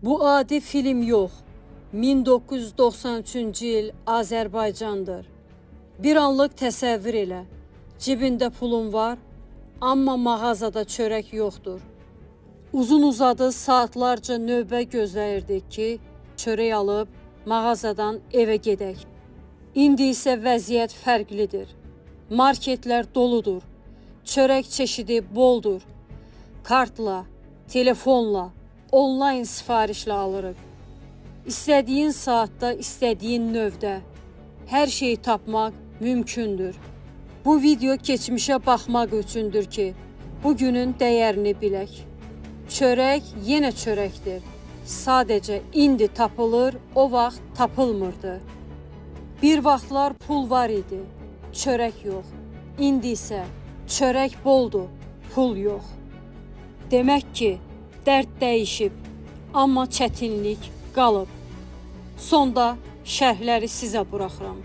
Bu adi film yox. 1993-cü il Azərbaycandır. Bir anlıq təsəvvür elə. Cibində pulun var, amma mağazada çörək yoxdur. Uzun uzadı saatlarca növbə gözləyirdik ki, çörək alıb mağazadan evə gedək. İndi isə vəziyyət fərqlidir. Marketlər doludur. Çörək çeşidi boldur. Kartla, telefonla, onlayn sifarişlə alırıq. İstədiyin saatda, istədiyin növdə hər şeyi tapmaq mümkündür. Bu video keçmişə baxmaq üçündür ki, bugünün dəyərini bilək. Çörək yenə çörəkdir. Sadəcə indi tapılır, o vaxt tapılmırdı. Bir vaxtlar pul var idi, çörək yox. İndi isə çörək boldur, pul yox. Demək ki, dərd dəyişib, amma çətinlik qalıb. Sonda şərhləri sizə buraxıram.